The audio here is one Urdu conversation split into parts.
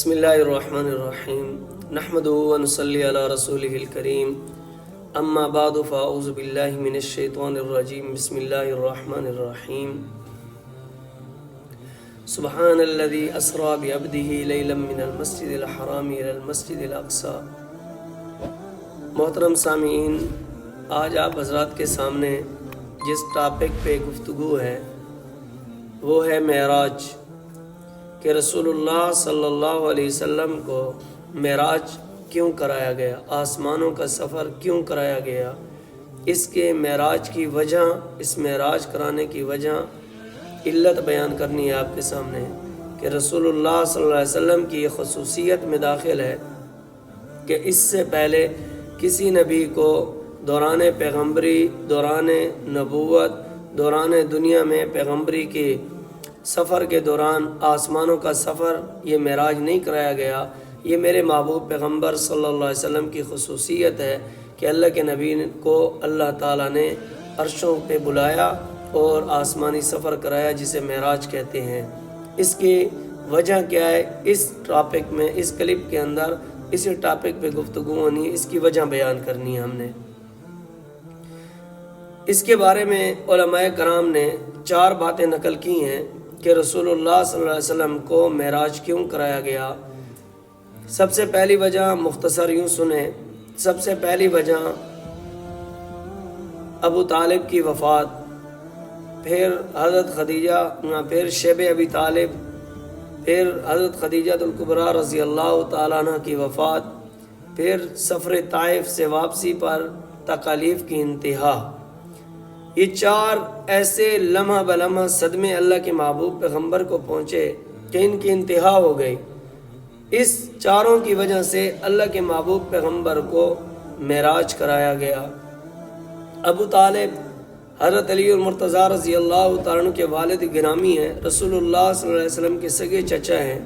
بسم اللہ الرحمن الرحیم نحمدہ ونصلی علی رسولہ الکریم اما بعد فاعوذ باللہ من الشیطان الرجیم بسم اللہ الرحمن الرحیم سبحان الذی اسری بعبدہ لیلا من المسجد الحرام الی المسجد الاقصی۔ محترم سامعین، آج آپ حضرات کے سامنے جس ٹاپک پہ گفتگو ہے وہ ہے معراج، کہ رسول اللہ صلی اللہ علیہ وسلم کو معراج کیوں کرایا گیا، آسمانوں کا سفر کیوں کرایا گیا، اس کے معراج کی وجہ، اس معراج کرانے کی وجہ علت بیان کرنی ہے آپ کے سامنے، کہ رسول اللہ صلی اللہ علیہ وسلم کی یہ خصوصیت میں داخل ہے کہ اس سے پہلے کسی نبی کو دوران پیغمبری، دوران نبوت، دوران دنیا میں پیغمبری کی سفر کے دوران آسمانوں کا سفر یہ معراج نہیں کرایا گیا۔ یہ میرے محبوب پیغمبر صلی اللہ علیہ وسلم کی خصوصیت ہے کہ اللہ کے نبی کو اللہ تعالیٰ نے عرشوں پہ بلایا اور آسمانی سفر کرایا جسے معراج کہتے ہیں۔ اس کی وجہ کیا ہے، اس ٹاپک میں، اس کلپ کے اندر اسی ٹاپک پہ گفتگو ہونی ہے، اس کی وجہ بیان کرنی ہے ہم نے۔ اس کے بارے میں علماء کرام نے 4 باتیں نقل کی ہیں کہ رسول اللہ صلی اللہ علیہ وسلم کو معراج کیوں کرایا گیا۔ سب سے پہلی وجہ مختصر یوں سنیں، سب سے پہلی وجہ ابو طالب کی وفات، پھر حضرت خدیجہ، پھر شیب ابی طالب، پھر حضرت خدیجہ الکبریٰ رضی اللہ تعالیٰ عنہ کی وفات، پھر سفر طائف سے واپسی پر تکالیف کی انتہا۔ یہ 4 ایسے لمحہ بلمحہ صدمے اللہ کے محبوب پیغمبر کو پہنچے کہ ان کی انتہا ہو گئی۔ اس 4 کی وجہ سے اللہ کے محبوب پیغمبر کو معراج کرایا گیا۔ ابو طالب حضرت علی المرتضیٰ رضی اللہ تعالیٰ عنہ کے والد گرامی ہیں، رسول اللہ صلی اللہ علیہ وسلم کے سگے چچا ہیں۔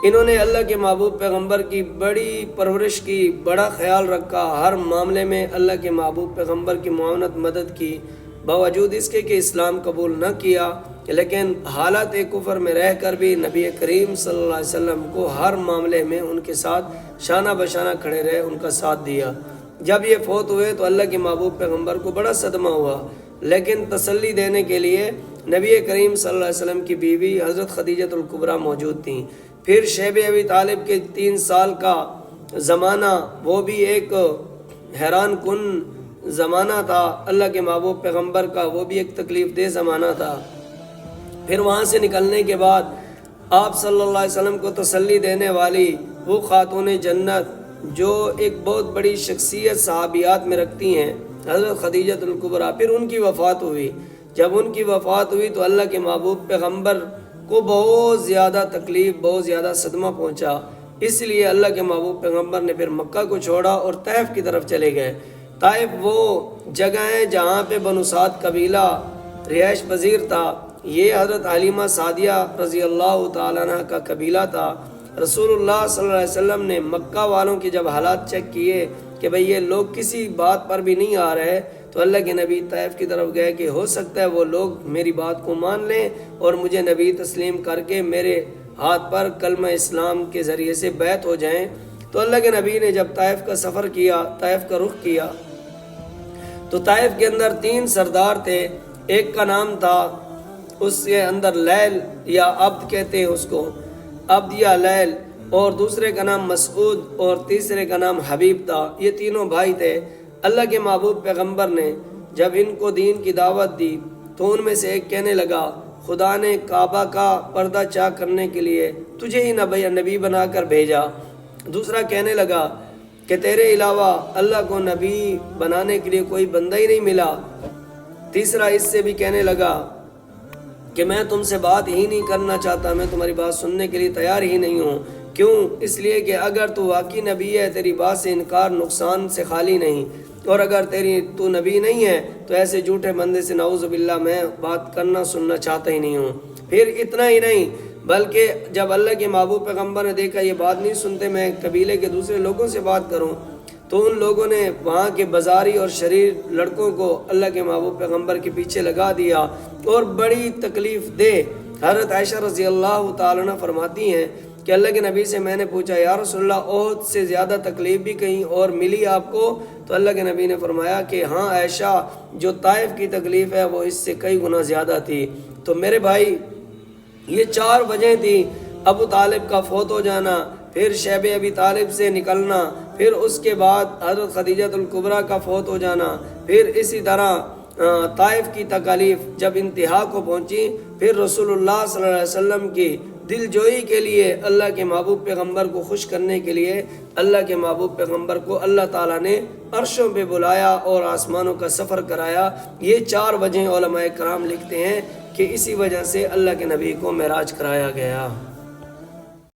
انہوں نے اللہ کے محبوب پیغمبر کی بڑی پرورش کی، بڑا خیال رکھا، ہر معاملے میں اللہ کے محبوب پیغمبر کی معاونت مدد کی، باوجود اس کے کہ اسلام قبول نہ کیا، لیکن حالت کفر میں رہ کر بھی نبی کریم صلی اللہ علیہ وسلم کو ہر معاملے میں ان کے ساتھ شانہ بشانہ کھڑے رہے، ان کا ساتھ دیا۔ جب یہ فوت ہوئے تو اللہ کے محبوب پیغمبر کو بڑا صدمہ ہوا، لیکن تسلی دینے کے لیے نبی کریم صلی اللہ علیہ وسلم کی بیوی حضرت خدیجہ الکبریٰ موجود تھیں۔ پھر شیب ابی طالب کے 3 سال کا زمانہ، وہ بھی ایک حیران کن زمانہ تھا اللہ کے محبوب پیغمبر کا، وہ بھی ایک تکلیف دہ زمانہ تھا۔ پھر وہاں سے نکلنے کے بعد آپ صلی اللہ علیہ وسلم کو تسلی دینے والی وہ خاتون جنت جو ایک بہت بڑی شخصیت صحابیات میں رکھتی ہیں، حضرت خدیجہ الکبریٰ، پھر ان کی وفات ہوئی۔ جب ان کی وفات ہوئی تو اللہ کے محبوب پیغمبر کو بہت زیادہ تکلیف، بہت زیادہ صدمہ پہنچا۔ اس لیے اللہ کے محبوب پیغمبر نے پھر مکہ کو چھوڑا اور طائف کی طرف چلے گئے۔ طائف وہ جگہ ہے جہاں پہ بنو سعد قبیلہ رہائش پذیر تھا۔ یہ حضرت حلیمہ سعدیہ رضی اللہ تعالیٰ عنہ کا قبیلہ تھا۔ رسول اللہ صلی اللہ علیہ وسلم نے مکہ والوں کے جب حالات چیک کیے کہ بھئی یہ لوگ کسی بات پر بھی نہیں آ رہے، تو اللہ کے نبی طائف کی طرف گئے کہ ہو سکتا ہے وہ لوگ میری بات کو مان لیں اور مجھے نبی تسلیم کر کے میرے ہاتھ پر کلمہ اسلام کے ذریعے سے بیعت ہو جائیں۔ تو اللہ کے نبی نے جب طائف کا سفر کیا، طائف کا رخ کیا، تو طائف کے اندر 3 سردار تھے۔ ایک کا نام تھا، اس کے اندر لیل یا عبد کہتے ہیں اس کو، عبد یا لیل، اور دوسرے کا نام مسعود، اور تیسرے کا نام حبیب تھا۔ یہ تینوں بھائی تھے۔ اللہ کے محبوب پیغمبر نے جب ان کو دین کی دعوت دی تو ان میں سے ایک کہنے لگا، خدا نے کعبہ کا پردہ چاک کرنے کے لیے تجھے ہی نبی بنا کر بھیجا۔ دوسرا کہنے لگا کہ تیرے علاوہ اللہ کو نبی بنانے کے لیے کوئی بندہ ہی نہیں ملا۔ تیسرا اس سے بھی کہنے لگا کہ میں تم سے بات ہی نہیں کرنا چاہتا، میں تمہاری بات سننے کے لیے تیار ہی نہیں ہوں۔ کیوں؟ اس لیے کہ اگر تو واقعی نبی ہے، تیری بات سے انکار نقصان سے خالی نہیں، اور اگر تو نبی نہیں ہے تو ایسے جھوٹے بندے سے نعوذ باللہ میں بات کرنا سننا چاہتا ہی نہیں ہوں۔ پھر اتنا ہی نہیں بلکہ جب اللہ کے محبوب پیغمبر نے دیکھا یہ بات نہیں سنتے، میں قبیلے کے دوسرے لوگوں سے بات کروں، تو ان لوگوں نے وہاں کے بازاری اور شریر لڑکوں کو اللہ کے محبوب پیغمبر کے پیچھے لگا دیا اور بڑی تکلیف دے۔ حضرت عائشہ رضی اللہ تعالیٰ عنہ فرماتی ہیں کہ اللہ کے نبی سے میں نے پوچھا یا رسول اللہ احد سے زیادہ تکلیف بھی کہیں اور ملی آپ کو؟ تو اللہ کے نبی نے فرمایا کہ ہاں عائشہ، جو طائف کی تکلیف ہے وہ اس سے کئی گنا زیادہ تھی۔ تو میرے بھائی یہ 4 وجہ تھی، ابو طالب کا فوت ہو جانا، پھر شیب ابی طالب سے نکلنا، پھر اس کے بعد حضرت خدیجہ الکبریٰ کا فوت ہو جانا، پھر اسی طرح طائف کی تکالیف جب انتہا کو پہنچی، پھر رسول اللہ صلی اللہ علیہ وسلم کی دل جوئی کے لیے، اللہ کے محبوب پیغمبر کو خوش کرنے کے لیے اللہ کے محبوب پیغمبر کو اللہ تعالیٰ نے عرشوں پہ بلایا اور آسمانوں کا سفر کرایا۔ یہ 4 وجہیں علماء کرام لکھتے ہیں کہ اسی وجہ سے اللہ کے نبی کو معراج کرایا گیا۔